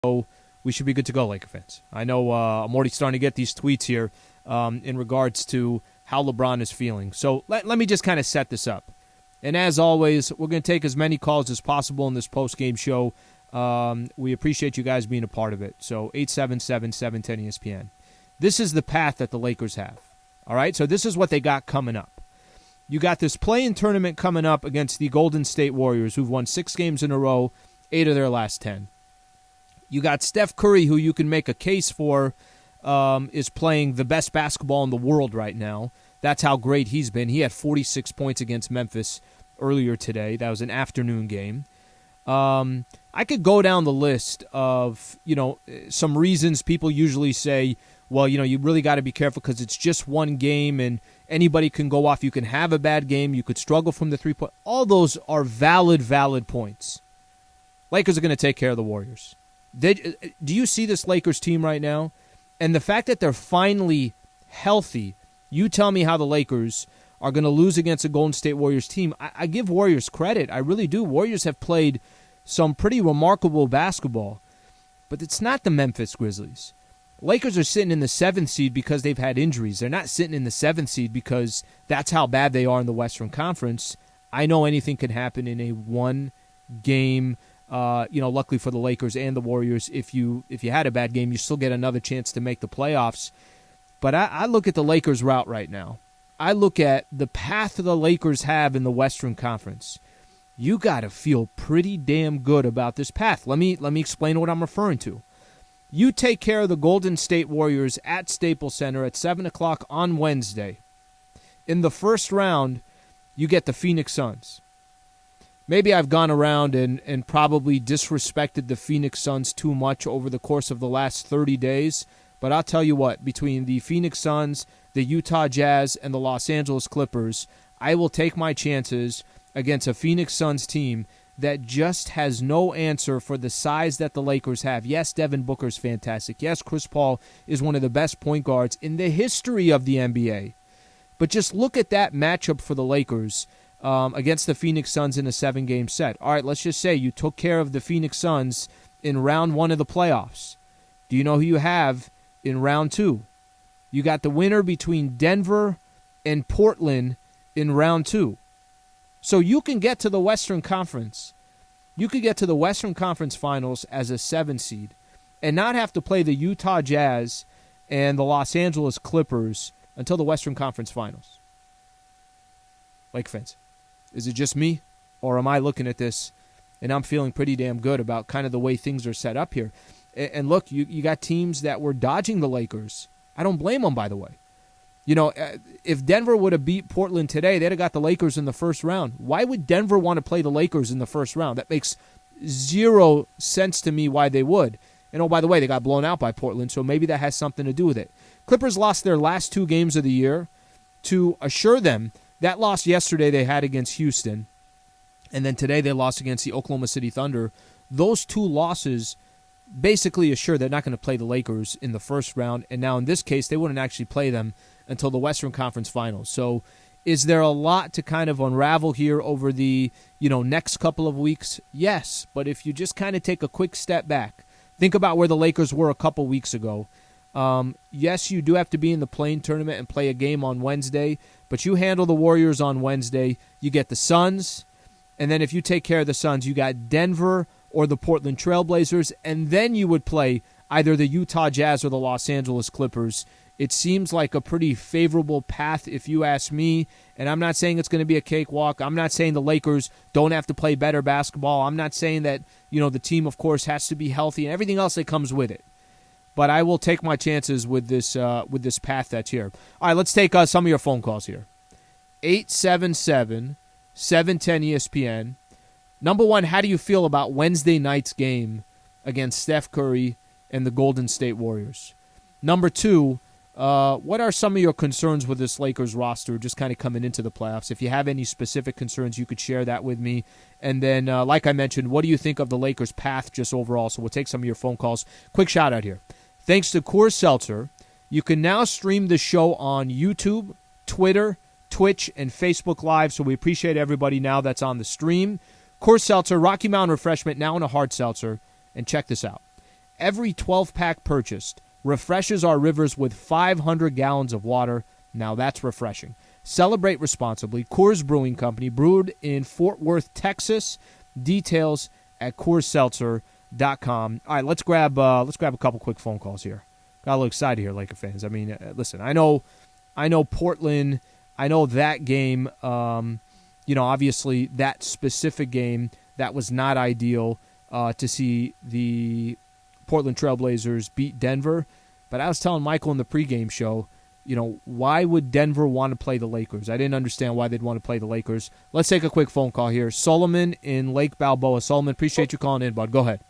we should be good to go, Laker fans. I know I'm already starting to get these tweets here in regards to how LeBron is feeling. So let me just kind of set this up. And as always, we're going to take as many calls as possible in this post-game show. We appreciate you guys being a part of it. So 877-710-ESPN. This is the path that the Lakers have. All right, so this is what they got coming up. You got this play-in tournament coming up against the Golden State Warriors, who've won 6 games in a row, 8 of their last 10. You got Steph Curry, who you can make a case for is playing the best basketball in the world right now. That's how great he's been. He had 46 points against Memphis earlier today. That was an afternoon game. I could go down the list of, some reasons people usually say, well, you really got to be careful because it's just one game and anybody can go off. You can have a bad game. You could struggle from the three-point. All those are valid points. Lakers are going to take care of the Warriors. Do you see this Lakers team right now? And the fact that they're finally healthy, you tell me how the Lakers are going to lose against a Golden State Warriors team. I give Warriors credit. I really do. Warriors have played some pretty remarkable basketball, but it's not the Memphis Grizzlies. Lakers are sitting in the 7th seed because they've had injuries. They're not sitting in the 7th seed because that's how bad they are in the Western Conference. I know anything can happen in a one-game, luckily for the Lakers and the Warriors, if you had a bad game, you still get another chance to make the playoffs. But I look at the Lakers' route right now. I look at the path the Lakers have in the Western Conference. You got to feel pretty damn good about this path. Let me explain what I'm referring to. You take care of the Golden State Warriors at Staples Center at 7 o'clock on Wednesday. In the first round, you get the Phoenix Suns. Maybe I've gone around and probably disrespected the Phoenix Suns too much over the course of the last 30 days, but I'll tell you what, between the Phoenix Suns, the Utah Jazz, and the Los Angeles Clippers, I will take my chances against a Phoenix Suns team that just has no answer for the size that the Lakers have. Yes, Devin Booker's fantastic. Yes, Chris Paul is one of the best point guards in the history of the NBA. But just look at that matchup for the Lakers against the Phoenix Suns in a 7-game set. All right, let's just say you took care of the Phoenix Suns in round 1 of the playoffs. Do you know who you have in round 2? You got the winner between Denver and Portland in round 2. So you can get to the Western Conference. You could get to the Western Conference Finals as a 7 seed and not have to play the Utah Jazz and the Los Angeles Clippers until the Western Conference Finals. Lake fans, is it just me, or am I looking at this and I'm feeling pretty damn good about kind of the way things are set up here? And look, you got teams that were dodging the Lakers. I don't blame them, by the way. If Denver would have beat Portland today, they'd have got the Lakers in the first round. Why would Denver want to play the Lakers in the first round? That makes zero sense to me why they would. And, oh, by the way, they got blown out by Portland, so maybe that has something to do with it. Clippers lost their last 2 games of the year. To assure them, that loss yesterday they had against Houston, and then today they lost against the Oklahoma City Thunder. Those 2 losses basically assure they're not going to play the Lakers in the first round, and now in this case they wouldn't actually play them until the Western Conference Finals. So is there a lot to kind of unravel here over the next couple of weeks? Yes, but if you just kind of take a quick step back, think about where the Lakers were a couple weeks ago. Yes, you do have to be in the play-in tournament and play a game on Wednesday, but you handle the Warriors on Wednesday. You get the Suns, and then if you take care of the Suns, you got Denver or the Portland Trailblazers, and then you would play either the Utah Jazz or the Los Angeles Clippers. It seems like a pretty favorable path if you ask me, and I'm not saying it's going to be a cakewalk. I'm not saying the Lakers don't have to play better basketball. I'm not saying that the team, of course, has to be healthy and everything else that comes with it. But I will take my chances with this path that's here. All right, let's take some of your phone calls here. 877-710-ESPN. Number one, how do you feel about Wednesday night's game against Steph Curry and the Golden State Warriors? Number two, what are some of your concerns with this Lakers roster just kind of coming into the playoffs? If you have any specific concerns, you could share that with me. And then, like I mentioned, what do you think of the Lakers' path just overall? So we'll take some of your phone calls. Quick shout out here. Thanks to Coors Seltzer, you can now stream the show on YouTube, Twitter, Twitch, and Facebook Live. So we appreciate everybody now that's on the stream. Coors Seltzer, Rocky Mountain Refreshment, now in a hard seltzer. And check this out. every 12-pack purchased refreshes our rivers with 500 gallons of water. Now that's refreshing. Celebrate responsibly. Coors Brewing Company, brewed in Fort Worth, Texas. Details at CoorsSeltzer.com. All right, let's grab a couple quick phone calls here. Got a little excited here, Laker fans. I mean, listen, I know Portland. I know that game. Obviously that specific game, that was not ideal to see the Portland Trailblazers beat Denver. But I was telling Michael in the pregame show, why would Denver want to play the Lakers? I didn't understand why they'd want to play the Lakers. Let's take a quick phone call here. Solomon in Lake Balboa. Solomon, appreciate you calling in, bud. Go ahead.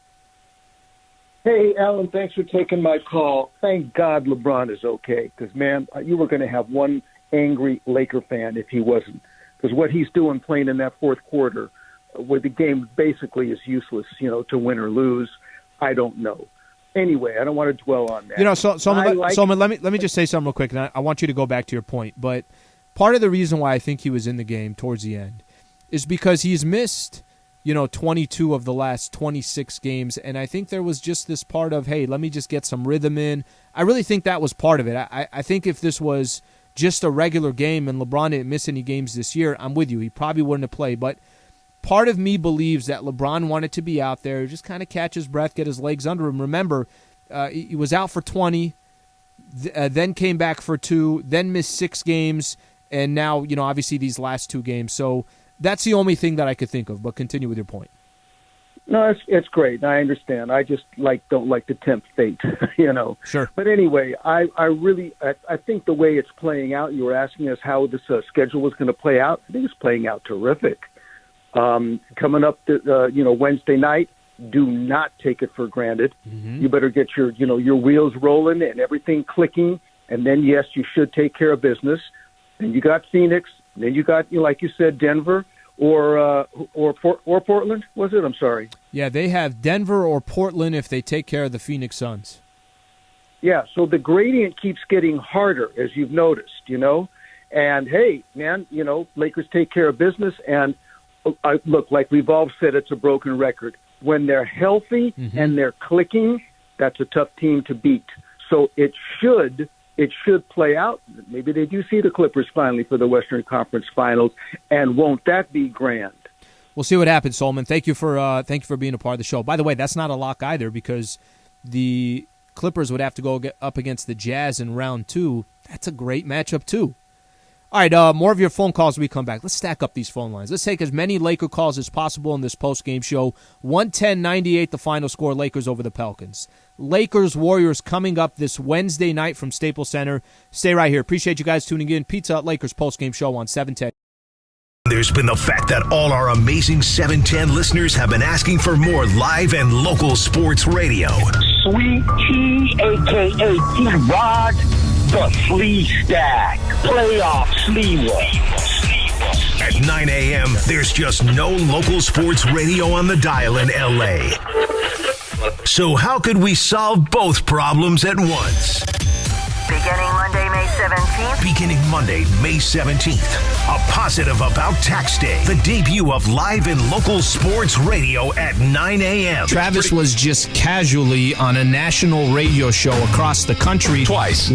Hey, Alan, thanks for taking my call. Thank God LeBron is okay because, man, you were going to have one angry Laker fan if he wasn't. Because what he's doing playing in that fourth quarter where the game basically is useless, to win or lose, I don't know. Anyway, I don't want to dwell on that. Solomon, let me just say something real quick, and I want you to go back to your point. But part of the reason why I think he was in the game towards the end is because he's missed, 22 of the last 26 games, and I think there was just this part of, hey, let me just get some rhythm in. I really think that was part of it. I think if this was just a regular game and LeBron didn't miss any games this year, I'm with you. He probably wouldn't have played, but part of me believes that LeBron wanted to be out there, just kind of catch his breath, get his legs under him. Remember, he was out for 20, then came back for 2, then missed 6 games, and now, obviously these last 2 games. So that's the only thing that I could think of, but continue with your point. No, it's great. I understand. I just don't like to tempt fate, Sure. But anyway, I think the way it's playing out, you were asking us how this schedule was going to play out. I think it's playing out terrific. Coming up to, Wednesday night, do not take it for granted. Mm-hmm. You better get your wheels rolling and everything clicking. And then, yes, you should take care of business. And you got Phoenix. Then you got, like you said, Denver or Portland, was it? I'm sorry. Yeah, they have Denver or Portland if they take care of the Phoenix Suns. Yeah, so the gradient keeps getting harder, as you've noticed, And, hey, man, Lakers take care of business. And look, like we've all said, it's a broken record. When they're healthy and they're clicking, that's a tough team to beat. So it should play out. Maybe they do see the Clippers finally for the Western Conference Finals, and won't that be grand? We'll see what happens, Solomon. Thank you for being a part of the show. By the way, that's not a lock either because the Clippers would have to go up against the Jazz in round 2. That's a great matchup too. All right, more of your phone calls when we come back. Let's stack up these phone lines. Let's take as many Laker calls as possible in this post-game show. 110-98 the final score, Lakers over the Pelicans. Lakers-Warriors coming up this Wednesday night from Staples Center. Stay right here. Appreciate you guys tuning in. Pizza Hut Lakers post-game show on 710. There's been the fact that all our amazing 710 listeners have been asking for more live and local sports radio. Sweet Tea, a.k.a. T-Rod, the Flea Stack, Playoff Sliwa. At 9 a.m., there's just no local sports radio on the dial in L.A. So how could we solve both problems at once? Beginning Monday, May 17th. A positive about tax day. The debut of live and local sports radio at 9 a.m. Travis was just casually on a national radio show across the country. Twice.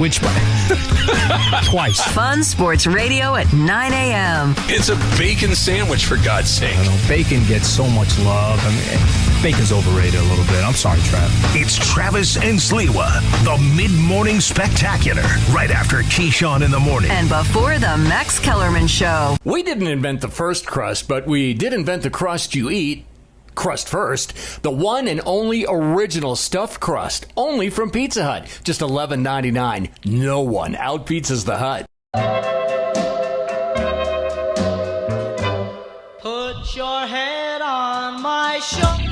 Twice. Fun sports radio at 9 a.m. It's a bacon sandwich, for God's sake. Bacon gets so much love. I mean, bacon's overrated a little bit. I'm sorry, Trav. It's Travis and Sliwa, the mid-morning spectacular, right after Keyshawn in the morning. And before the Max Kellerman Show. We didn't invent the first crust, but we did invent the crust you eat. Crust first. The one and only original stuffed crust. Only from Pizza Hut. Just $11.99. No one out-pizzas the Hut. Put your head on my shoulder.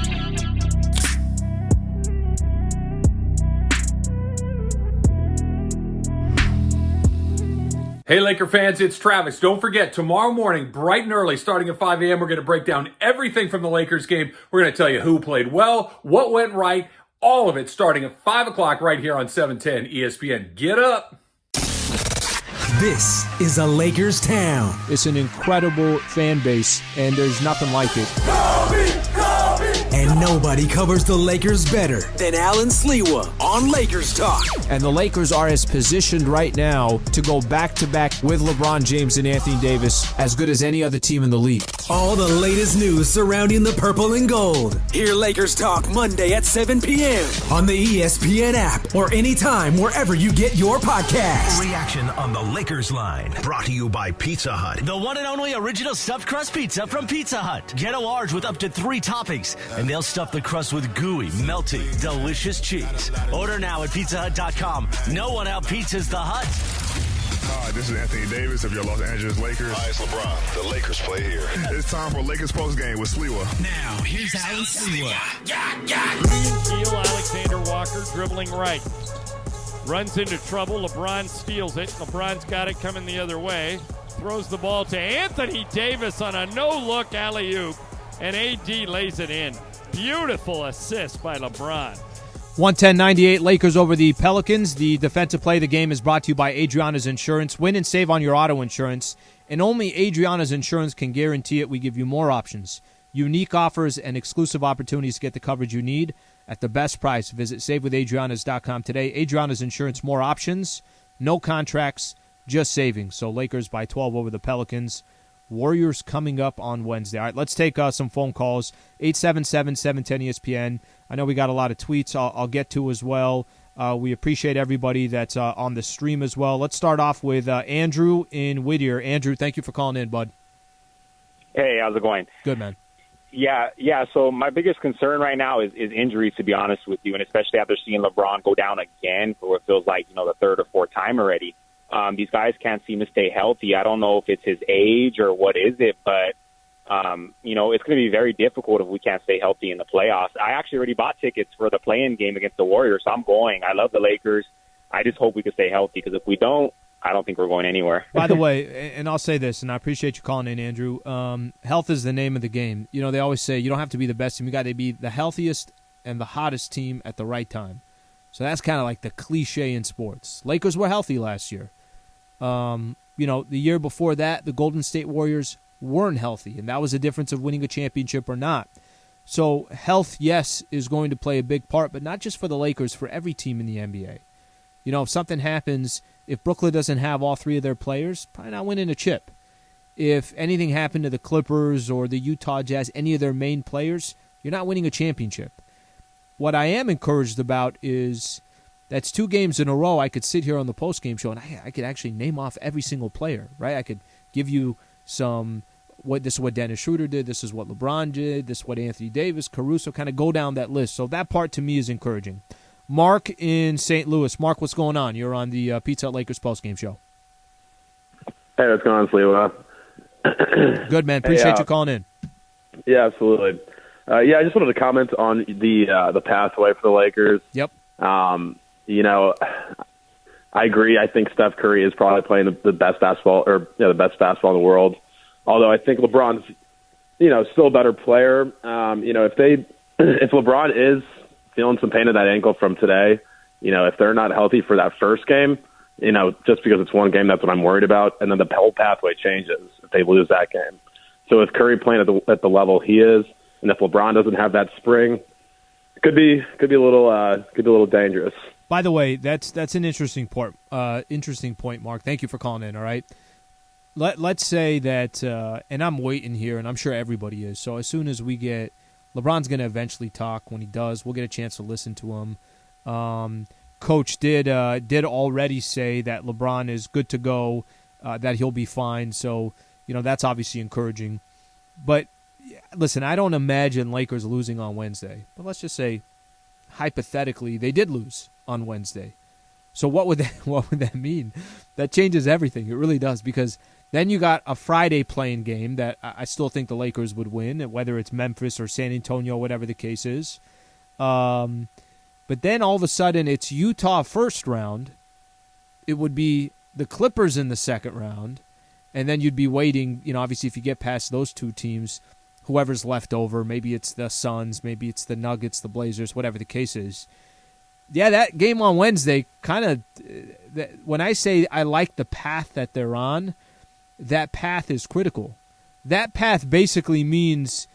Hey, Laker fans, it's Travis. Don't forget, tomorrow morning, bright and early, starting at 5 a.m., we're going to break down everything from the Lakers game. We're going to tell you who played well, what went right, all of it starting at 5 o'clock right here on 710 ESPN. Get up! This is a Lakers town. It's an incredible fan base, and there's nothing like it. And Nobody covers the Lakers better than Allen Sliwa on Lakers Talk. And the Lakers are as positioned right now to go back-to-back with LeBron James and Anthony Davis as good as any other team in the league. All the latest news surrounding the purple and gold. Hear Lakers Talk Monday at 7 p.m. on the ESPN app or anytime wherever you get your podcasts. Reaction on the Lakers line. Brought to you by Pizza Hut. The one and only original stuffed crust pizza from Pizza Hut. Get a large with up to 3 toppings, and they'll stuff the crust with gooey, melty, delicious cheese. Order now at pizzahut.com. No one out-pizzas the Hut. Hi, this is Anthony Davis of your Los Angeles Lakers. Hi, it's LeBron. The Lakers play here. It's time for Lakers Postgame with Sliwa. Now, here's Allen Sliwa. Heel, Alexander Walker dribbling right. Runs into trouble. LeBron steals it. LeBron's got it coming the other way. Throws the ball to Anthony Davis on a no-look alley-oop. And AD lays it in. Beautiful assist by LeBron. 110-98 Lakers over the Pelicans. The defensive play of the game is brought to you by Adriana's Insurance. Win and save on your auto insurance, and only Adriana's Insurance can guarantee it. We give you more options, unique offers, and exclusive opportunities to get the coverage you need at the best price. Visit SaveWithAdrianas.com today. Adriana's Insurance, more options, no contracts, just savings. So Lakers by 12 over the Pelicans. Warriors coming up on Wednesday. All right, let's take some phone calls. 877-710-ESPN. I know we got a lot of tweets I'll get to as well. We appreciate everybody that's on the stream as well. Let's start off with Andrew in Whittier. Andrew, thank you for calling in, bud. Hey, how's it going? Good, man. Yeah. So my biggest concern right now is injuries, to be honest with you, and especially after seeing LeBron go down again for what feels like, the third or fourth time already. These guys can't seem to stay healthy. I don't know if it's his age or what is it, but, it's going to be very difficult if we can't stay healthy in the playoffs. I actually already bought tickets for the play-in game against the Warriors, so I'm going. I love the Lakers. I just hope we can stay healthy, because if we don't, I don't think we're going anywhere. By the way, and I'll say this, and I appreciate you calling in, Andrew, health is the name of the game. They always say you don't have to be the best team. You got to be the healthiest and the hottest team at the right time. So that's kind of like the cliche in sports. Lakers were healthy last year. The year before that, the Golden State Warriors weren't healthy, and that was the difference of winning a championship or not. So health, yes, is going to play a big part, but not just for the Lakers, for every team in the NBA. If something happens, if Brooklyn doesn't have all 3 of their players, probably not winning a chip. If anything happened to the Clippers or the Utah Jazz, any of their main players, you're not winning a championship. What I am encouraged about is that's 2 games in a row I could sit here on the postgame show and I could actually name off every single player, right? I could give you this is what Dennis Schroeder did, this is what LeBron did, this is what Anthony Davis, Caruso, kind of go down that list. So that part to me is encouraging. Mark in St. Louis. Mark, what's going on? You're on the Pizza Hut Lakers postgame show. Hey, what's going on, Sliwa? Good, man. Appreciate you calling in. Yeah, absolutely. I just wanted to comment on the pathway for the Lakers. Yep. I agree. I think Steph Curry is probably playing the best basketball, the best basketball in the world. Although I think LeBron's, still a better player. If LeBron is feeling some pain in that ankle from today, if they're not healthy for that first game, just because it's one game, that's what I'm worried about. And then the whole pathway changes if they lose that game. So with Curry playing at the level he is, and if LeBron doesn't have that spring, it could be a little dangerous. By the way, that's an interesting point. Mark. Thank you for calling in. All right. Let's say that, and I'm waiting here, and I'm sure everybody is. So as soon as we get, LeBron's going to eventually talk. When he does, we'll get a chance to listen to him. Coach did already say that LeBron is good to go, that he'll be fine. So that's obviously encouraging. But listen, I don't imagine Lakers losing on Wednesday. But let's just say, hypothetically, they did lose on Wednesday. So what would that mean? That changes everything. It really does, because then you got a Friday playing game that I still think the Lakers would win, whether it's Memphis or San Antonio, whatever the case is. But then all of a sudden it's Utah first round. It would be the Clippers in the second round. And then you'd be waiting, obviously if you get past those 2 teams, whoever's left over, maybe it's the Suns, maybe it's the Nuggets, the Blazers, whatever the case is. Yeah, that game on Wednesday kind of, when I say I like the path that they're on, that path is critical. That path basically means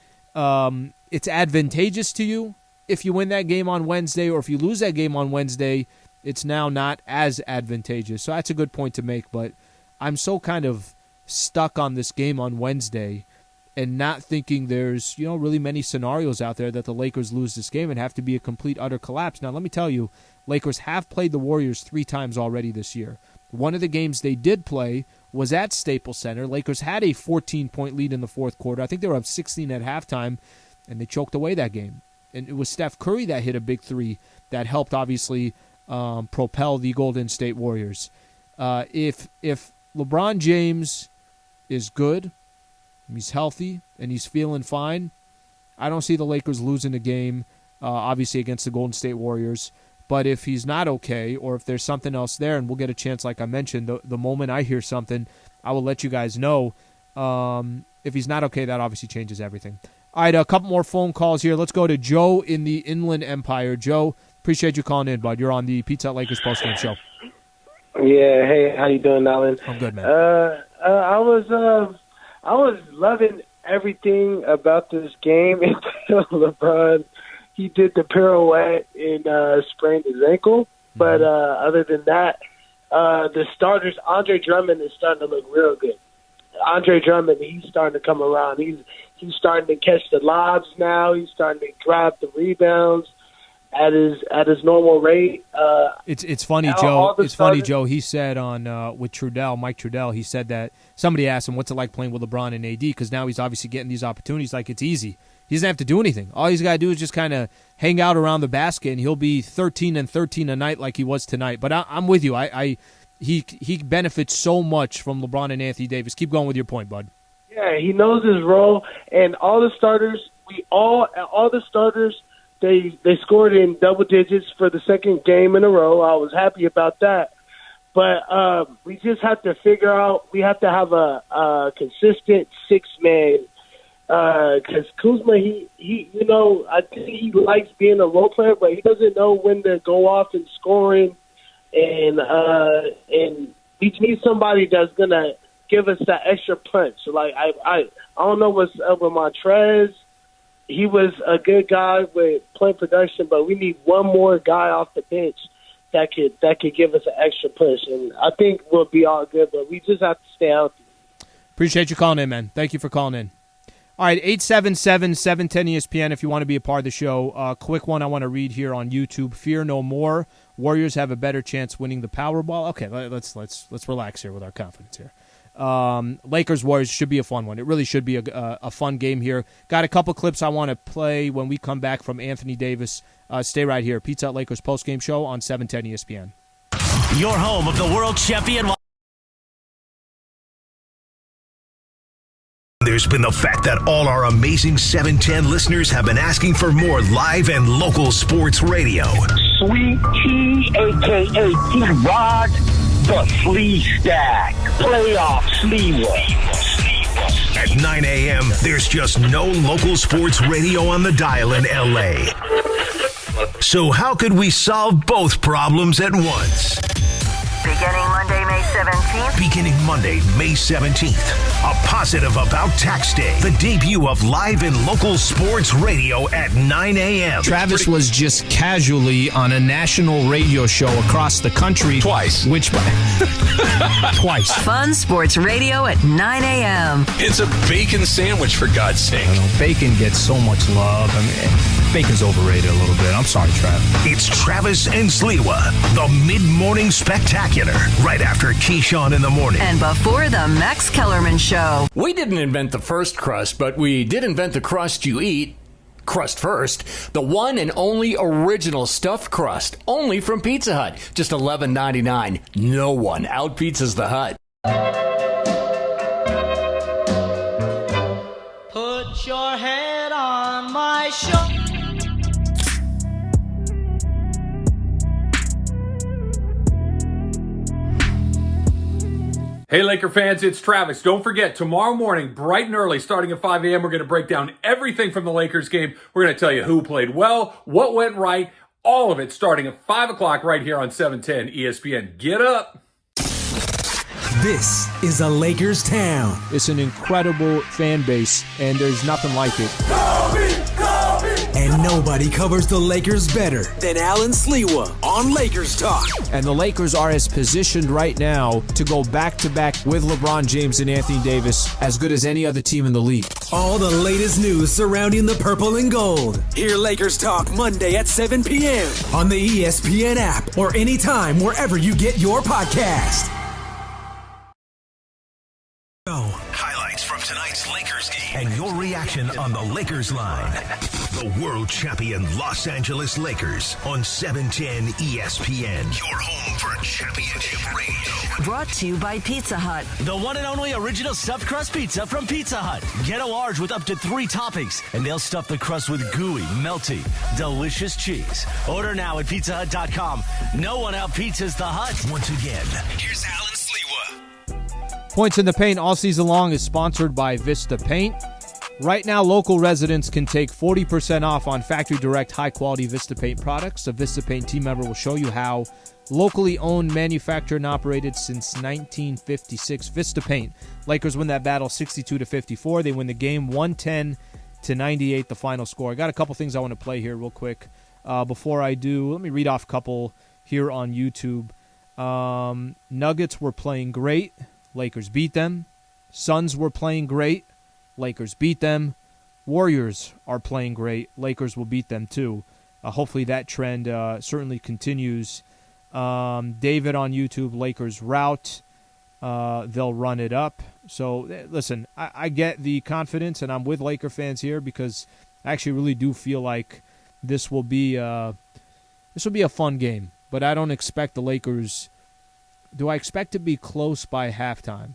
it's advantageous to you if you win that game on Wednesday, or if you lose that game on Wednesday, it's now not as advantageous. So that's a good point to make, but I'm so kind of stuck on this game on Wednesday and not thinking there's, really many scenarios out there that the Lakers lose this game and have to be a complete, utter collapse. Now, let me tell you, Lakers have played the Warriors 3 times already this year. One of the games they did play was at Staples Center. Lakers had a 14-point lead in the fourth quarter. I think they were up 16 at halftime, and they choked away that game. And it was Steph Curry that hit a big 3 that helped, obviously, propel the Golden State Warriors. If LeBron James is good, he's healthy, and he's feeling fine, I don't see the Lakers losing a game, obviously, against the Golden State Warriors. But if he's not okay, or if there's something else there, and we'll get a chance, like I mentioned, the moment I hear something, I will let you guys know. If he's not okay, that obviously changes everything. All right, a couple more phone calls here. Let's go to Joe in the Inland Empire. Joe, appreciate you calling in, bud. You're on the Pizza Hut Lakers postgame show. Yeah, hey, how you doing, Allen? I'm good, man. I was loving everything about this game until LeBron, he did the pirouette and sprained his ankle. But other than that, the starters, Andre Drummond is starting to look real good. Andre Drummond, he's starting to come around. He's starting to catch the lobs now. He's starting to grab the rebounds at his normal rate. It's funny, Joe. It's funny, Joe. He said on with Mike Trudell, he said that somebody asked him what's it like playing with LeBron and AD, because now he's obviously getting these opportunities. Like, it's easy. He doesn't have to do anything. All he's got to do is just kind of hang out around the basket, and he'll be 13 and 13 a night like he was tonight. But I'm with you. He benefits so much from LeBron and Anthony Davis. Keep going with your point, bud. Yeah, he knows his role, and all the starters, they scored in double digits for the second game in a row. I was happy about that. But we just have to figure out, we have to have a consistent six-man, because Kuzma, he I think he likes being a role player, but he doesn't know when to go off and scoring, and we need somebody that's gonna give us that extra punch. Like I don't know what's up with Montrez. He was a good guy with point production, but we need one more guy off the bench that could give us an extra push, and I think we'll be all good. But we just have to stay healthy. Appreciate you calling in, man. Thank you for calling in. All right, 877-710-ESPN if you want to be a part of the show. Quick one I want to read here on YouTube. Fear no more. Warriors have a better chance winning the Powerball. Okay, let's relax here with our confidence here. Lakers-Warriors should be a fun one. It really should be a fun game here. Got a couple clips I want to play when we come back from Anthony Davis. Stay right here. Pizza Hut Lakers postgame show on 710 ESPN. Your home of the world champion. There's been the fact that all our amazing 710 listeners have been asking for more live and local sports radio. Sweet Tea, a.k.a. T-Rod, the Flea Stack, Playoff Sliwa. At 9 a.m., there's just no local sports radio on the dial in L.A. So how could we solve both problems at once? Beginning Monday, May 17th. Beginning Monday, May 17th. A positive about tax day. The debut of live and local sports radio at 9 a.m. Travis was just casually on a national radio show across the country. Twice. Twice. Fun sports radio at 9 a.m. It's a bacon sandwich, for God's sake. I know, bacon gets so much love. I mean, bacon's overrated a little bit. I'm sorry, Travis. It's Travis and Sliwa, the mid-morning spectacular, right after Keyshawn in the morning. And before the Max Kellerman Show. We didn't invent the first crust, but we did invent the crust you eat. Crust first. The one and only original stuffed crust. Only from Pizza Hut. Just $11.99. No one out-pizzas the Hut. Put your head on my shoulder. Hey, Laker fans, it's Travis. Don't forget, tomorrow morning, bright and early, starting at 5 a.m., we're going to break down everything from the Lakers game. We're going to tell you who played well, what went right, all of it starting at 5 o'clock right here on 710 ESPN. Get up. This is a Lakers town. It's an incredible fan base, and there's nothing like it. And nobody covers the Lakers better than Allen Sliwa on Lakers Talk. And the Lakers are as positioned right now to go back-to-back with LeBron James and Anthony Davis as good as any other team in the league. All the latest news surrounding the purple and gold. Hear Lakers Talk Monday at 7 p.m. on the ESPN app or anytime wherever you get your podcast. Highlights from tonight's Lakers game and your reaction on the Lakers line. The world champion Los Angeles Lakers on 710 ESPN. Your home for championship radio. Brought to you by Pizza Hut. The one and only original stuffed crust pizza from Pizza Hut. Get a large with up to 3 toppings, and they'll stuff the crust with gooey, melty, delicious cheese. Order now at pizzahut.com. No one out-pizzas the Hut. Once again, here's Allen Sliwa. Points in the Paint all season long is sponsored by Vista Paint. Right now, local residents can take 40% off on factory direct high-quality Vista Paint products. A Vista Paint team member will show you how. Locally owned, manufactured, and operated since 1956. Vista Paint. Lakers win that battle 62-54. They win the game 110-98, the final score. I got a couple things I want to play here real quick. Before I do, let me read off a couple here on YouTube. Nuggets were playing great. Lakers beat them. Suns were playing great. Lakers beat them. Warriors are playing great. Lakers will beat them too. Hopefully that trend certainly continues. David on YouTube, Lakers rout. They'll run it up. So, listen, I get the confidence, and I'm with Laker fans here because I actually really do feel like this will be a fun game. But I don't expect the Lakers. Do I expect to be close by halftime?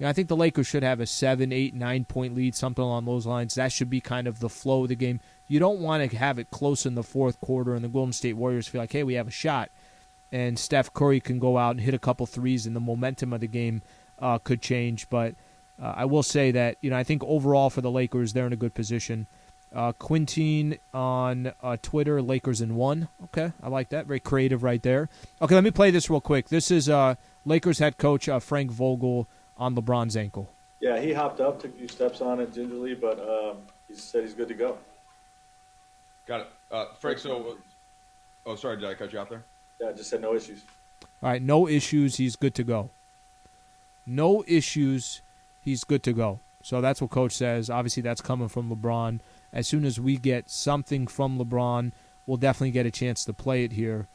I think the Lakers should have a 7, 8, 9-point lead, something along those lines. That should be kind of the flow of the game. You don't want to have it close in the fourth quarter and the Golden State Warriors feel like, hey, we have a shot. And Steph Curry can go out and hit a couple threes, and the momentum of the game could change. But I will say that, I think overall for the Lakers, they're in a good position. Quintine on Twitter, Lakers in 1. Okay, I like that. Very creative right there. Okay, let me play this real quick. This is Lakers head coach Frank Vogel on LeBron's ankle. Yeah, he hopped up, took a few steps on it gingerly, but he said he's good to go. Got it. Frank, sorry, did I cut you out there? Yeah, I just said no issues. All right, no issues, he's good to go. No issues, he's good to go. So that's what Coach says. Obviously, that's coming from LeBron. As soon as we get something from LeBron, we'll definitely get a chance to play it here.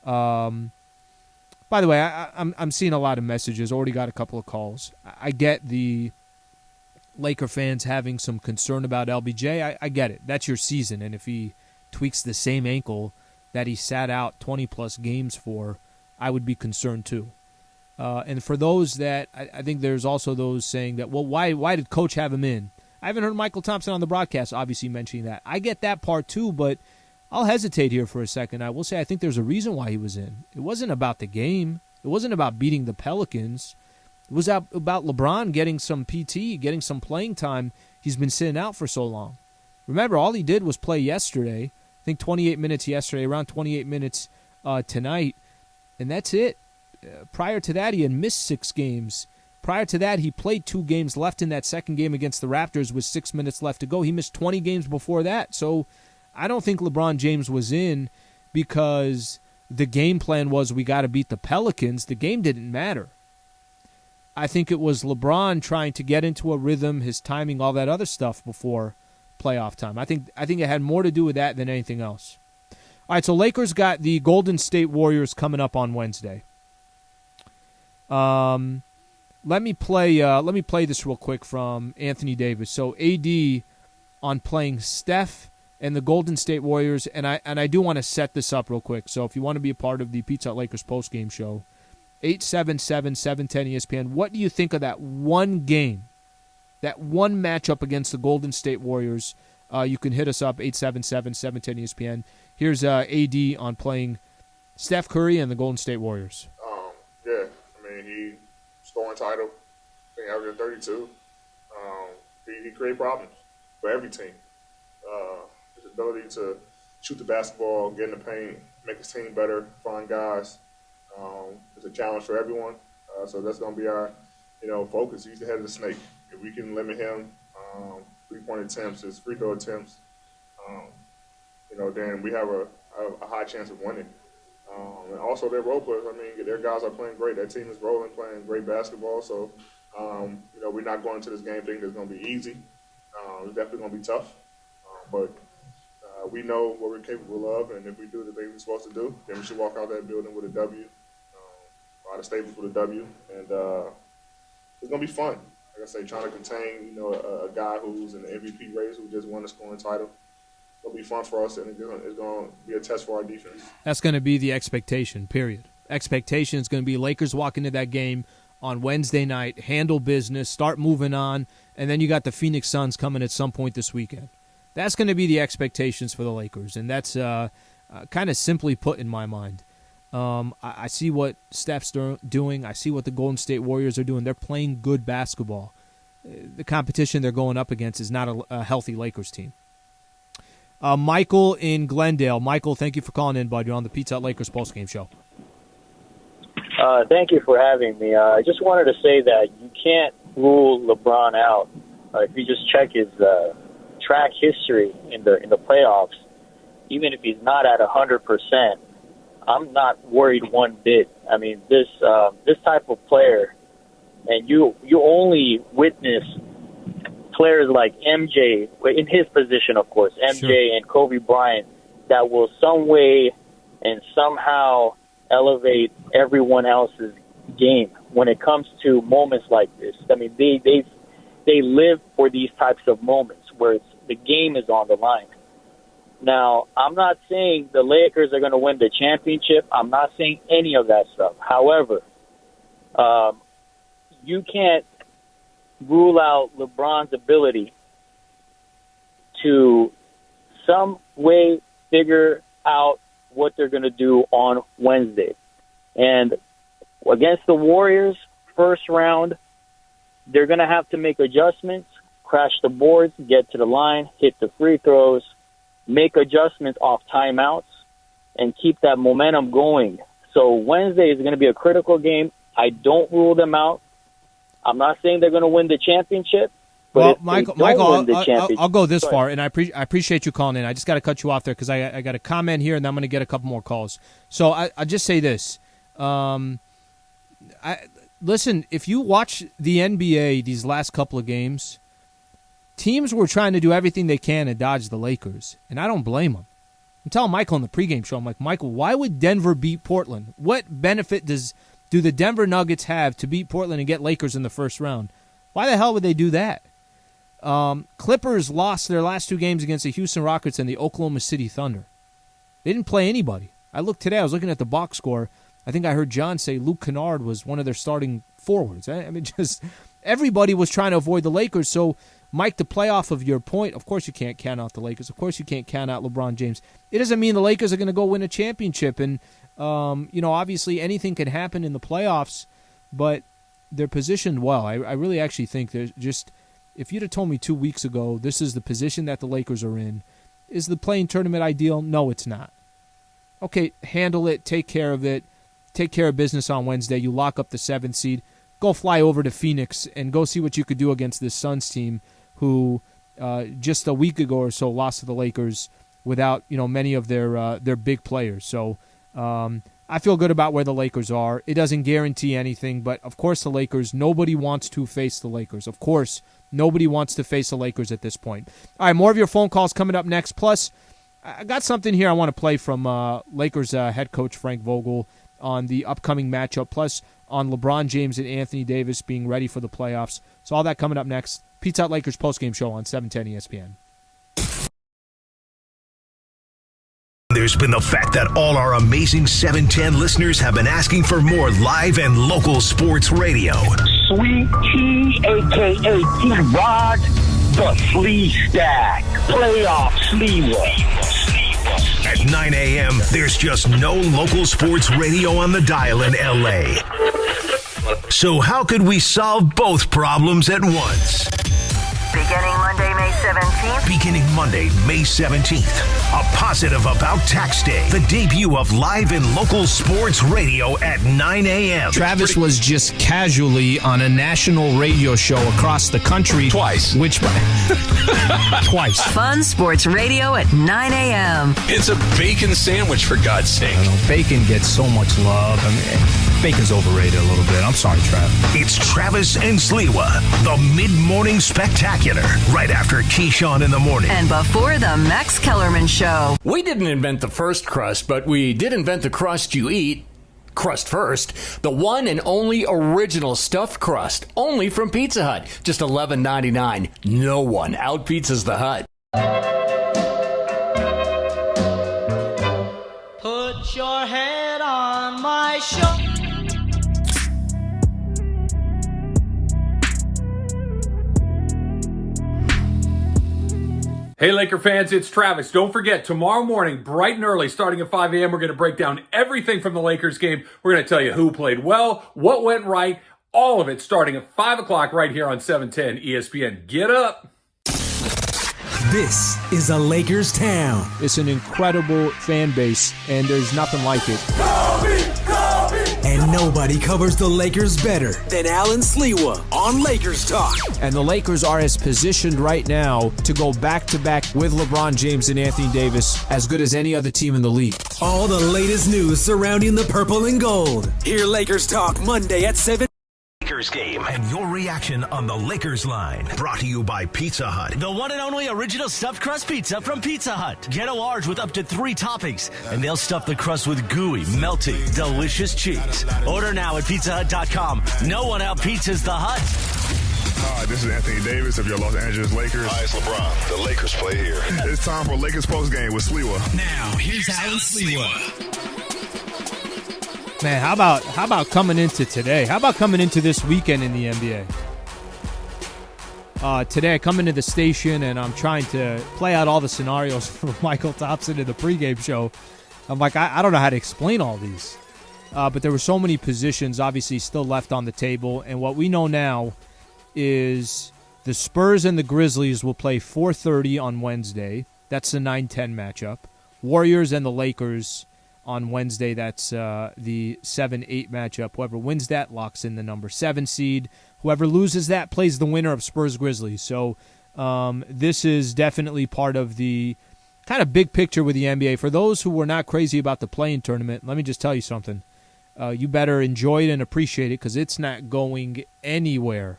By the way, I'm seeing a lot of messages. Already got a couple of calls. I get the Laker fans having some concern about LBJ. I get it. That's your season, and if he tweaks the same ankle that he sat out 20-plus games for, I would be concerned too. And for those that, I think there's also those saying that, well, why did Coach have him in? I haven't heard Michael Thompson on the broadcast obviously mentioning that. I get that part too, but I'll hesitate here for a second. I will say I think there's a reason why he was in. It wasn't about the game. It wasn't about beating the Pelicans. It was about LeBron getting some PT, getting some playing time. He's been sitting out for so long. Remember, all he did was play yesterday. I think 28 minutes yesterday, around 28 minutes tonight, and that's it. Prior to that, he had missed 6 games. Prior to that, he played 2 games left in that second game against the Raptors with 6 minutes left to go. He missed 20 games before that. So I don't think LeBron James was in because the game plan was we got to beat the Pelicans. The game didn't matter. I think it was LeBron trying to get into a rhythm, his timing, all that other stuff before playoff time. I think it had more to do with that than anything else. All right, so Lakers got the Golden State Warriors coming up on Wednesday. Let me play this real quick from Anthony Davis. So AD on playing Steph and the Golden State Warriors, and I do want to set this up real quick. So if you want to be a part of the Pizza Hut Lakers postgame show, 877-710 ESPN. What do you think of that one game, that one matchup against the Golden State Warriors? You can hit us up, 877-710 ESPN. Here's AD on playing Steph Curry and the Golden State Warriors. Yeah, I mean, he scoring title, I think averaging 32. He created problems for every team. His ability to shoot the basketball, get in the paint, make his team better, find guys. It's a challenge for everyone. So that's going to be our, focus. He's the head of the snake. If we can limit him, 3-point attempts, his free throw attempts, then we have a high chance of winning. And also their role players. I mean, their guys are playing great. That team is rolling, playing great basketball. So, we're not going into this game thinking it's going to be easy. It's definitely going to be tough. But we know what we're capable of, and if we do the things we're supposed to do, then we should walk out that building with a W, out of Staples with a W, and it's going to be fun. Like I say, trying to contain, a guy who's in the MVP race who just won the scoring title. It'll be fun for us, and it's going to be a test for our defense. That's going to be the expectation, period. Expectation is going to be Lakers walk into that game on Wednesday night, handle business, start moving on, and then you got the Phoenix Suns coming at some point this weekend. That's going to be the expectations for the Lakers, and that's kind of simply put in my mind. I see what Steph's doing. I see what the Golden State Warriors are doing. They're playing good basketball. The competition they're going up against is not a healthy Lakers team. Michael in Glendale. Michael, thank you for calling in, bud. You're on the Pizza Hut Lakers postgame show. Thank you for having me. I just wanted to say that you can't rule LeBron out. If you just check his track history in the playoffs, even if he's not at 100%, I'm not worried one bit. I mean, this type of player, and you only witness players like MJ, in his position, of course, MJ sure. and Kobe Bryant, that will some way and somehow elevate everyone else's game when it comes to moments like this. I mean, they live for these types of moments where the game is on the line. Now, I'm not saying the Lakers are going to win the championship. I'm not saying any of that stuff. However, you can't rule out LeBron's ability to some way figure out what they're going to do on Wednesday. And against the Warriors, first round, they're going to have to make adjustments, crash the boards, get to the line, hit the free throws, make adjustments off timeouts, and keep that momentum going. So Wednesday is going to be a critical game. I don't rule them out. I'm not saying they're going to win the championship. But Michael, I'll go this far, and I appreciate you calling in. I just got to cut you off there because I got a comment here, and then I'm going to get a couple more calls. So I just say this. Listen, if you watch the NBA these last couple of games, teams were trying to do everything they can to dodge the Lakers, and I don't blame them. I'm telling Michael in the pregame show, I'm like, Michael, why would Denver beat Portland? What benefit do the Denver Nuggets have to beat Portland and get Lakers in the first round? Why the hell would they do that? Clippers lost their last two games against the Houston Rockets and the Oklahoma City Thunder. They didn't play anybody. I was looking at the box score. I think I heard John say Luke Kennard was one of their starting forwards. I mean, just everybody was trying to avoid the Lakers. So, Mike, to play off of your point, of course you can't count out the Lakers. Of course you can't count out LeBron James. It doesn't mean the Lakers are going to go win a championship. And, obviously anything can happen in the playoffs, but they're positioned well. I really actually think there's just, if you'd have told me 2 weeks ago this is the position that the Lakers are in, is the play-in tournament ideal? No, it's not. Okay, handle it, take care of it, take care of business on Wednesday. You lock up the 7th seed, go fly over to Phoenix and go see what you could do against this Suns team who just a week ago or so lost to the Lakers without many of their big players. So I feel good about where the Lakers are. It doesn't guarantee anything, but of course the Lakers, nobody wants to face the Lakers. Of course, nobody wants to face the Lakers at this point. All right, more of your phone calls coming up next. Plus, I got something here I want to play from Lakers head coach Frank Vogel on the upcoming matchup, plus on LeBron James and Anthony Davis being ready for the playoffs. So all that coming up next. Pizza Hut Lakers postgame show on 710 ESPN. There's been the fact that all our amazing 710 listeners have been asking for more live and local sports radio. Sweet Tea, a.k.a. T-Rod, the Flea Stack, Playoff Sliwa. At 9 a.m., there's just no local sports radio on the dial in L.A. So how could we solve both problems at once? Beginning Monday, May 17th. Beginning Monday, May 17th. A Positive About Tax Day. The debut of live and local sports radio at 9 a.m. Travis was just casually on a national radio show across the country. Twice. Twice. Fun sports radio at 9 a.m. It's a bacon sandwich, for God's sake. I know, bacon gets so much love. I mean, bacon's overrated a little bit. I'm sorry, Trav. It's Travis and Sliwa, the mid-morning spectacular, right after Keyshawn in the morning. And before the Max Kellerman Show. We didn't invent the first crust, but we did invent the crust you eat. Crust first, the one and only original stuffed crust, only from Pizza Hut. Just $11.99. No one out-pizzas the Hut. Put your head on my shoulder. Hey, Laker fans, it's Travis. Don't forget, tomorrow morning, bright and early, starting at 5 a.m., we're going to break down everything from the Lakers game. We're going to tell you who played well, what went right, all of it starting at 5 o'clock right here on 710 ESPN. Get up. This is a Lakers town. It's an incredible fan base, and there's nothing like it. And nobody covers the Lakers better than Allen Sliwa on Lakers Talk. And the Lakers are as positioned right now to go back-to-back with LeBron James and Anthony Davis as good as any other team in the league. All the latest news surrounding the purple and gold. Hear Lakers Talk Monday at 7. Lakers game and your reaction on the Lakers line. Brought to you by Pizza Hut. The one and only original stuffed crust pizza from Pizza Hut. Get a large with up to 3 toppings, and they'll stuff the crust with gooey, melty, delicious cheese. Order now at pizzahut.com. No one out-pizzas the Hut. Hi, this is Anthony Davis of your Los Angeles Lakers. Hi, it's LeBron. The Lakers play here. It's time for Lakers Postgame with Sliwa. Now, here's Allen Sliwa. Man, how about coming into today? How about coming into this weekend in the NBA? Today I come into the station and I'm trying to play out all the scenarios for Michael Thompson in the pregame show. I'm like, I don't know how to explain all these. But there were so many positions obviously still left on the table. And what we know now is the Spurs and the Grizzlies will play 4:30 on Wednesday. That's the 9-10 matchup. Warriors and the Lakers on Wednesday, that's the 7-8 matchup. Whoever wins that locks in the number 7 seed. Whoever loses that plays the winner of Spurs-Grizzlies. So this is definitely part of the kind of big picture with the NBA. For those who were not crazy about the play-in tournament, let me just tell you something. You better enjoy it and appreciate it because it's not going anywhere.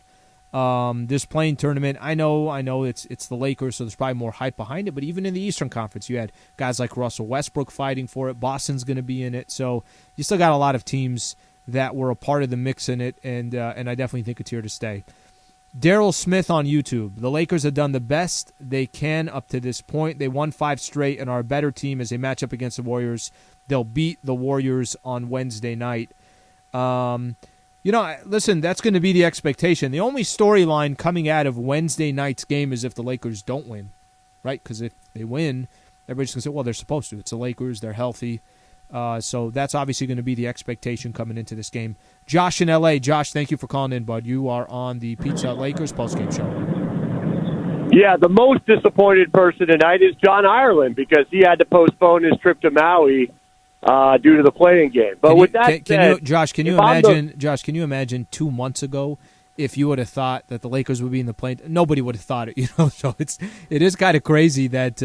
This play-in tournament, I know it's the Lakers, so there's probably more hype behind it, but even in the Eastern Conference, you had guys like Russell Westbrook fighting for it. Boston's going to be in it, so you still got a lot of teams that were a part of the mix in it, and I definitely think it's here to stay. Daryl Smith on YouTube. The Lakers have done the best they can up to this point. They won 5 straight and are a better team as they match up against the Warriors. They'll beat the Warriors on Wednesday night. Listen, that's going to be the expectation. The only storyline coming out of Wednesday night's game is if the Lakers don't win, right? Because if they win, everybody's going to say, well, they're supposed to. It's the Lakers. They're healthy. So that's obviously going to be the expectation coming into this game. Josh in L.A. Josh, thank you for calling in, bud. You are on the Pizza Hut Lakers postgame show. Yeah, the most disappointed person tonight is John Ireland because he had to postpone his trip to Maui due to the playing game. But with that said, Josh, can you imagine 2 months ago if you would have thought that the Lakers would be in the play? Nobody would have thought it, So it is kind of crazy that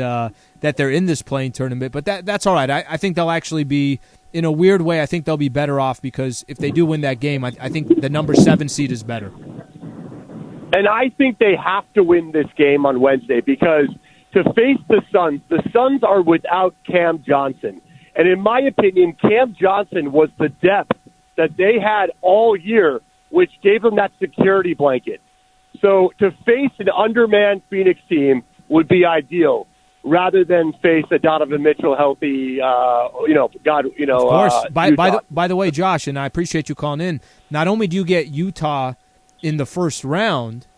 they're in this playing tournament. But that's all right. I think they'll actually be, in a weird way, I think they'll be better off because if they do win that game, I think the number 7 seed is better. And I think they have to win this game on Wednesday because to face the Suns are without Cam Johnson. And in my opinion, Cam Johnson was the depth that they had all year, which gave them that security blanket. So to face an undermanned Phoenix team would be ideal, rather than face a Donovan Mitchell healthy, Of course. By the way, Josh, and I appreciate you calling in. Not only do you get Utah in the first round,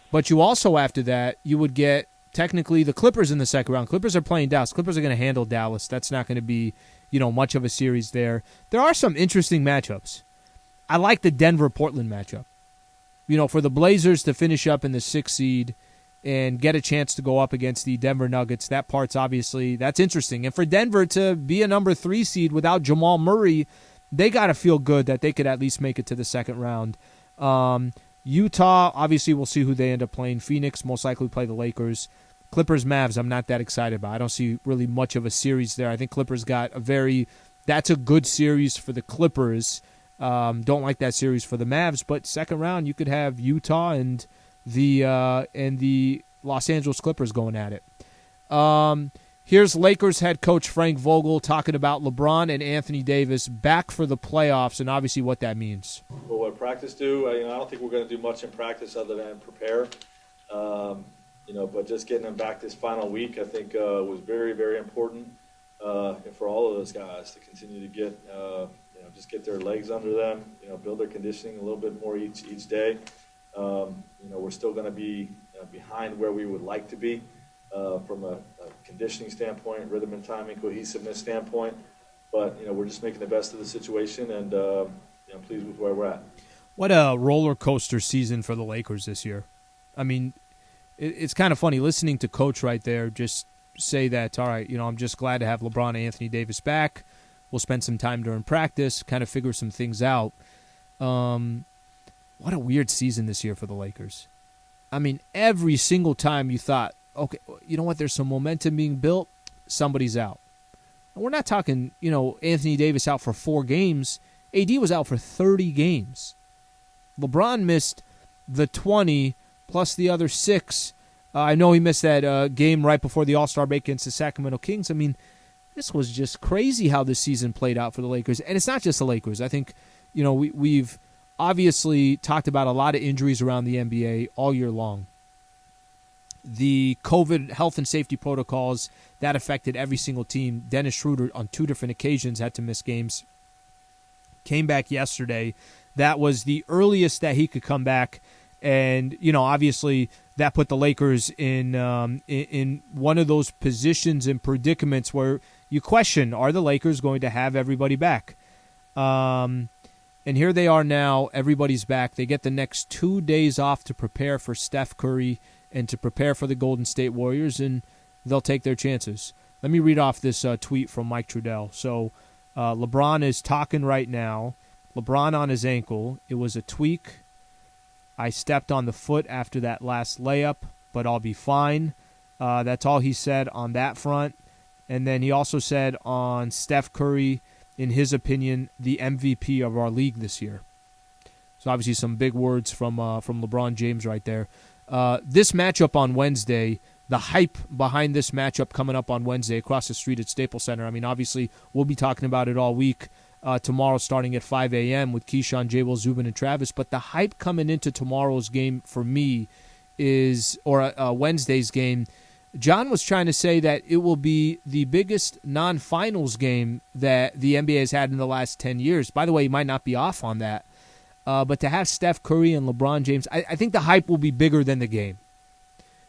but you also after that you would get technically the Clippers in the second round. Clippers are playing Dallas. Clippers are going to handle Dallas. That's not going to be much of a series there. There are some interesting matchups. I like the Denver-Portland matchup. For the Blazers to finish up in the 6th seed and get a chance to go up against the Denver Nuggets. That part's obviously, that's interesting. And for Denver to be a number 3 seed without Jamal Murray, they got to feel good that they could at least make it to the second round. Utah, obviously we'll see who they end up playing. Phoenix most likely play the Lakers. Clippers, Mavs, I'm not that excited about. I don't see really much of a series there. I think Clippers got that's a good series for the Clippers. Don't like that series for the Mavs, but second round you could have Utah and the Los Angeles Clippers going at it. Here's Lakers head coach Frank Vogel talking about LeBron and Anthony Davis back for the playoffs and obviously what that means. Well, what practice do? I don't think we're going to do much in practice other than prepare. But just getting them back this final week, I think was very, very important for all of those guys to continue to get, just get their legs under them, build their conditioning a little bit more each day. We're still going to be behind where we would like to be from a conditioning standpoint, rhythm and timing, cohesiveness standpoint. But, we're just making the best of the situation and pleased with where we're at. What a roller coaster season for the Lakers this year. I mean, it's kind of funny listening to Coach right there just say that, all right, I'm just glad to have LeBron and Anthony Davis back. We'll spend some time during practice, kind of figure some things out. What a weird season this year for the Lakers. I mean, every single time you thought, okay, you know what, there's some momentum being built, somebody's out. And we're not talking, Anthony Davis out for 4 games. AD was out for 30 games. LeBron missed the 20 plus the other 6. I know he missed that game right before the All-Star break against the Sacramento Kings. I mean, this was just crazy how this season played out for the Lakers. And it's not just the Lakers. I think, we've obviously talked about a lot of injuries around the NBA all year long. The COVID health and safety protocols, that affected every single team. Dennis Schroeder on 2 different occasions had to miss games. Came back yesterday. That was the earliest that he could come back. And, obviously that put the Lakers in one of those positions and predicaments where you question, are the Lakers going to have everybody back? And here they are now. Everybody's back. They get the next 2 days off to prepare for Steph Curry and to prepare for the Golden State Warriors, and they'll take their chances. Let me read off this tweet from Mike Trudell. So LeBron is talking right now. LeBron on his ankle. It was a tweak. I stepped on the foot after that last layup, but I'll be fine. That's all he said on that front. And then he also said on Steph Curry, in his opinion, the MVP of our league this year. So obviously some big words from LeBron James right there. This matchup on Wednesday, the hype behind this matchup coming up on Wednesday across the street at Staples Center. I mean, obviously we'll be talking about it all week. Tomorrow starting at 5 a.m. with Keyshawn, J. Will, Zubin, and Travis. But the hype coming into tomorrow's game for me is, or Wednesday's game, John was trying to say that it will be the biggest non-finals game that the NBA has had in the last 10 years. By the way, he might not be off on that. But to have Steph Curry and LeBron James, I think the hype will be bigger than the game.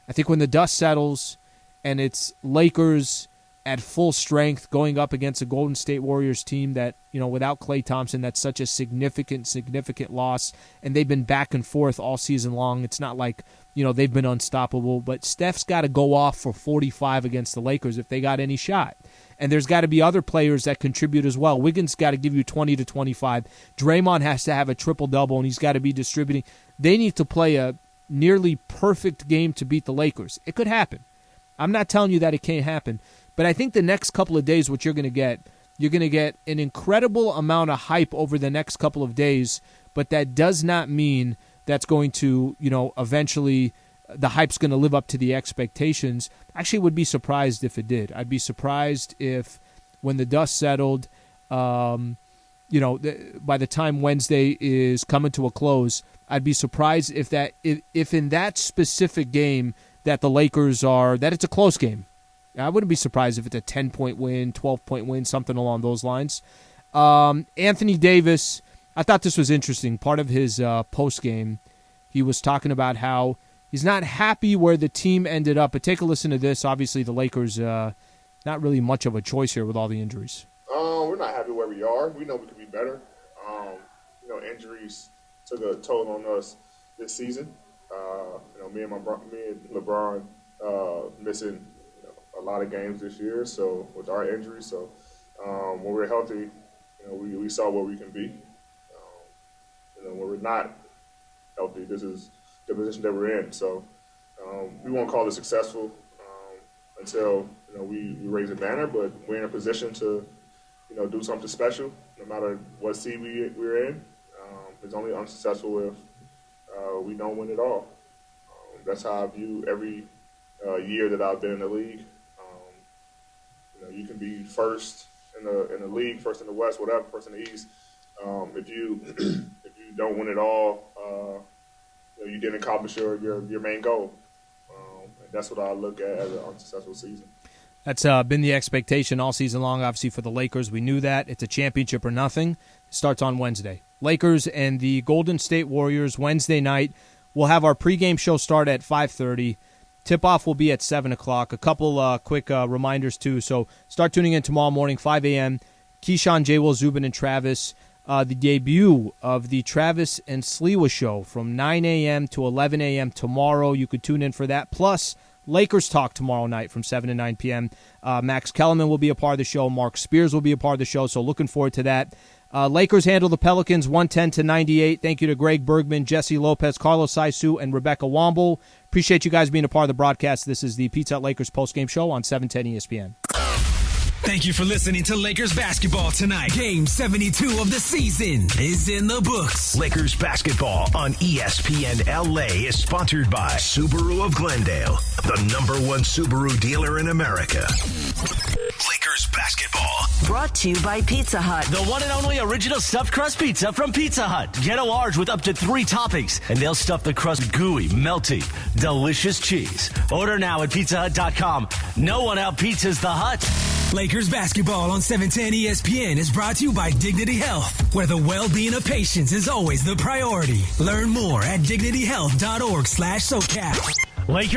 I think when the dust settles and it's Lakers at full strength going up against a Golden State Warriors team that, without Klay Thompson, that's such a significant loss. And they've been back and forth all season long. It's not like, they've been unstoppable. But Steph's got to go off for 45 against the Lakers if they got any shot. And there's got to be other players that contribute as well. Wiggins got to give you 20 to 25. Draymond has to have a triple-double, and he's got to be distributing. They need to play a nearly perfect game to beat the Lakers. It could happen. I'm not telling you that it can't happen. But I think the next couple of days, what you're going to get an incredible amount of hype over the next couple of days, but that does not mean that's going to, eventually the hype's going to live up to the expectations. Actually, would be surprised if it did. I'd be surprised if when the dust settled, by the time Wednesday is coming to a close, I'd be surprised if in that specific game that the Lakers that it's a close game. I wouldn't be surprised if it's a 10-point win, 12-point win, something along those lines. Anthony Davis, I thought this was interesting. Part of his post-game, he was talking about how he's not happy where the team ended up. But take a listen to this. Obviously, the Lakers, not really much of a choice here with all the injuries. We're not happy where we are. We know we could be better. Injuries took a toll on us this season. Me and LeBron missing a lot of games this year, so with our injuries. So when we're healthy, we saw where we can be. When we're not healthy, this is the position that we're in. So we won't call it successful until we raise a banner. But we're in a position to do something special, no matter what seed we're in. It's only unsuccessful if we don't win it all. That's how I view every year that I've been in the league. You can be first in the league, first in the West, whatever, first in the East. If you don't win it all, you didn't accomplish your main goal. And that's what I look at as an unsuccessful season. That's been the expectation all season long, obviously, for the Lakers. We knew that. It's a championship or nothing. It starts on Wednesday. Lakers and the Golden State Warriors, Wednesday night. We'll have our pregame show start at 5:30. Tip-off will be at 7 o'clock. A couple quick reminders, too. So start tuning in tomorrow morning, 5 a.m. Keyshawn, J. Will, Zubin, and Travis. The debut of the Travis and Sliwa show from 9 a.m. to 11 a.m. tomorrow. You could tune in for that. Plus, Lakers Talk tomorrow night from 7 to 9 p.m. Max Kellerman will be a part of the show. Mark Spears will be a part of the show, so looking forward to that. Lakers handle the Pelicans 110-98. Thank you to Greg Bergman, Jesse Lopez, Carlos Saisu, and Rebecca Womble. Appreciate you guys being a part of the broadcast. This is the Pizza Hut Lakers postgame show on 710 ESPN. Thank you for listening to Lakers basketball tonight. Game 72 of the season is in the books. Lakers basketball on ESPN LA is sponsored by Subaru of Glendale, the #1 Subaru dealer in America. Lakers basketball. Brought to you by Pizza Hut. The one and only original stuffed crust pizza from Pizza Hut. Get a large with up to 3 toppings, and they'll stuff the crust with gooey, melty, delicious cheese. Order now at pizzahut.com. No one out-pizzas the Hut. Lakers basketball on 710 ESPN is brought to you by Dignity Health, where the well-being of patients is always the priority. Learn more at dignityhealth.org/SoCal. Lakers